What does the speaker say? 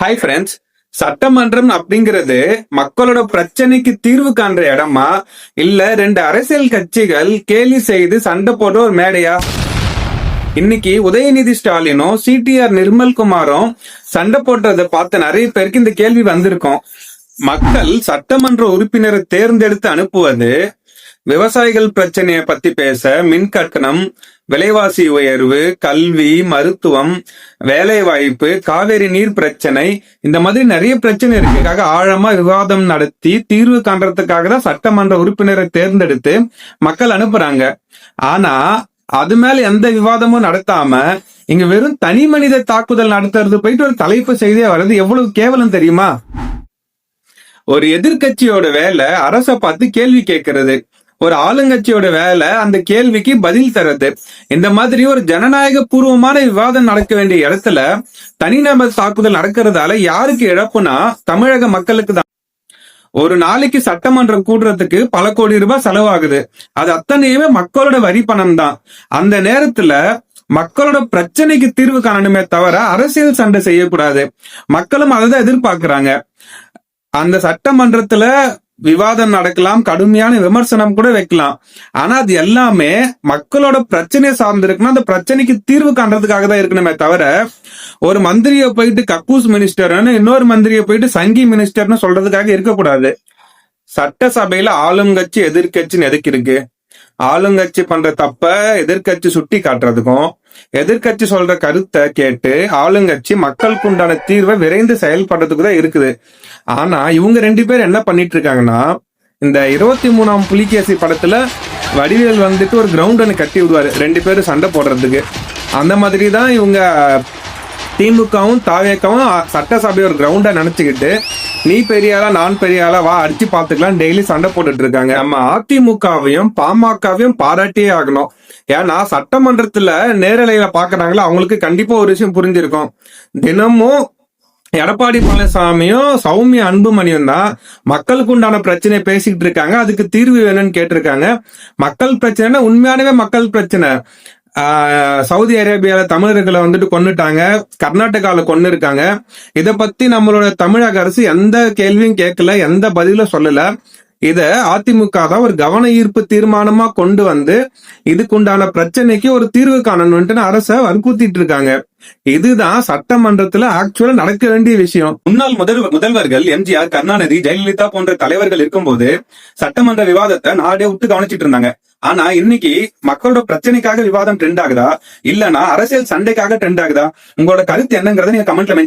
Hi friends. சட்டமன்றம் அப்படிங்கிறது மக்களோட பிரச்சனைக்கு தீர்வு காண்ற இடமா, இல்ல ரெண்டு அரசியல் கட்சிகள் கேலி செய்து சண்டை போடுற ஒரு மேடையா? இன்னைக்கு உதயநிதி ஸ்டாலினும் சிடிஆர் நிர்மல்குமாரும் சண்டை போட்டதை பார்த்த நிறைய பேருக்கு இந்த கேள்வி வந்திருக்கும். மக்கள் சட்டமன்ற உறுப்பினரை தேர்ந்தெடுத்து அனுப்புவது விவசாயிகள் பிரச்சனையை பத்தி பேச, மின் கட்டணம், விலைவாசி உயர்வு, கல்வி, மருத்துவம், வேலை வாய்ப்பு, காவேரி நீர் பிரச்சனை, இந்த மாதிரி நிறைய பிரச்சனை இருக்கு. ஆழமா விவாதம் நடத்தி தீர்வு காண்றதுக்காக தான் சட்டமன்ற உறுப்பினரை தேர்ந்தெடுத்து மக்கள் அனுப்புறாங்க. ஆனா அது மேல எந்த விவாதமும் நடத்தாம இங்க வெறும் தனி மனித தாக்குதல் நடத்துறது போயிட்டு ஒரு தலைப்பு செய்தியா வர்றது எவ்வளவு கேவலம் தெரியுமா? ஒரு எதிர்கட்சியோட வேலை அரசை பார்த்து கேள்வி கேட்கறது, ஒரு ஆளுங்கட்சியோட வேலை அந்த கேள்விக்கு பதில் தர்றது. இந்த மாதிரி ஒரு ஜனநாயக பூர்வமான விவாதம் நடக்க வேண்டிய இடத்துல தனிநபர் தாக்குதல் நடக்கிறதால யாருக்கு இழப்புனா தமிழக மக்களுக்கு தான். ஒரு நாளைக்கு சட்டமன்றம் கூடுறதுக்கு பல கோடி ரூபாய் செலவாகுது. அது அத்தனையுமே மக்களோட வரி பணம் தான். அந்த நேரத்துல மக்களோட பிரச்சனைக்கு தீர்வு காணணுமே தவிர அரசியல் சண்டை செய்யக்கூடாது. மக்களும் அதை தான் எதிர்பார்க்கிறாங்க. அந்த சட்டமன்றத்துல விவாதம் நடக்கலாம், கடுமையான விமர்சனம் கூட வைக்கலாம். ஆனா அது எல்லாமே மக்களோட பிரச்சனையை சார்ந்திருக்குன்னா அந்த பிரச்சனைக்கு தீர்வு காண்றதுக்காக தான் இருக்கணுமே தவிர ஒரு மந்திரியை போயிட்டு கக்கூஸ் மினிஸ்டர்னு இன்னொரு மந்திரியை போயிட்டு சங்கி மினிஸ்டர்னு சொல்றதுக்காக இருக்கக்கூடாது. சட்டசபையில ஆளுங்கட்சி எதிர்கட்சின்னு எதுக்கு இருக்கு? ஆளுங்கட்சி பண்ற தப்ப எதிர்கட்சி சுட்டி காட்டுறதுக்கும், எதிர்கட்சி சொல்ற கருத்தை கேட்டு ஆளுங்கட்சி மக்களுக்கு உண்டான தீர்வை விரைந்து செயல்படுறதுக்கு தான் இருக்குது. ஆனா இவங்க ரெண்டு பேர் என்ன பண்ணிட்டு இருக்காங்கன்னா, இந்த 23ஆம் புலிகேசி படத்துல வடிவேல் வந்துட்டு ஒரு கிரவுண்ட் ஒன்று கட்டி விடுவாரு ரெண்டு பேரும் சண்டை போடுறதுக்கு. அந்த மாதிரி தான் இவங்க திமுகவும் தாவேக்கவும் சட்டசபை ஒரு கிரவுண்டா நினைச்சுக்கிட்டு நீ பெரியாளா நான் பெரியாளா வா அடிச்சு பாத்துக்கலாம் டெய்லி சண்டை போட்டுட்டு இருக்காங்க. நம்ம அதிமுகவையும் பாமகவையும் பாராட்டியே ஆகணும். ஏன்னா சட்டமன்றத்துல நேரலையில பாக்குறாங்களா, அவங்களுக்கு கண்டிப்பா ஒரு விஷயம் புரிஞ்சிருக்கும். தினமும் எடப்பாடி பழனிசாமியும் சௌமியா அன்புமணியும் தான் மக்களுக்கு உண்டான பிரச்சனையை பேசிக்கிட்டு இருக்காங்க. அதுக்கு தீர்வு வேணும்னு கேட்டிருக்காங்க. மக்கள் பிரச்சனை உண்மையானவே மக்கள் பிரச்சனை. சவுதி அரேபியால தமிழர்களை வந்துட்டு கொன்னுட்டாங்க, கர்நாடகால கொன்னு இருக்காங்க. இத பத்தி நம்மளோட தமிழக அரசு எந்த கேள்வியும் கேட்கல, எந்த பதிலும் சொல்லல. இத அதிமுக தான் ஒரு கவன ஈர்ப்பு தீர்மானமா கொண்டு வந்து இதுக்குண்டான பிரச்சனைக்கு ஒரு தீர்வு காணணும்னு அரசை வற்புறுத்திட்டு இருக்காங்க. இதுதான் சட்டமன்றத்துல ஆக்சுவலா நடக்க வேண்டிய விஷயம். முன்னாள் முதல்வர்கள் எம்ஜிஆர், கருணாநிதி, ஜெயலலிதா போன்ற தலைவர்கள் இருக்கும்போது சட்டமன்ற விவாதத்தை நாடே விட்டு கவனிச்சிட்டு இருந்தாங்க. ஆனா இன்னைக்கு மக்களோட பிரச்சனைக்காக விவாதம் ட்ரெண்ட் ஆகுதா, இல்லனா அரசியல் சண்டைக்காக ட்ரெண்ட் ஆகுதா? உங்களோட கருத்து என்னங்கறத நீங்க கமெண்ட்ல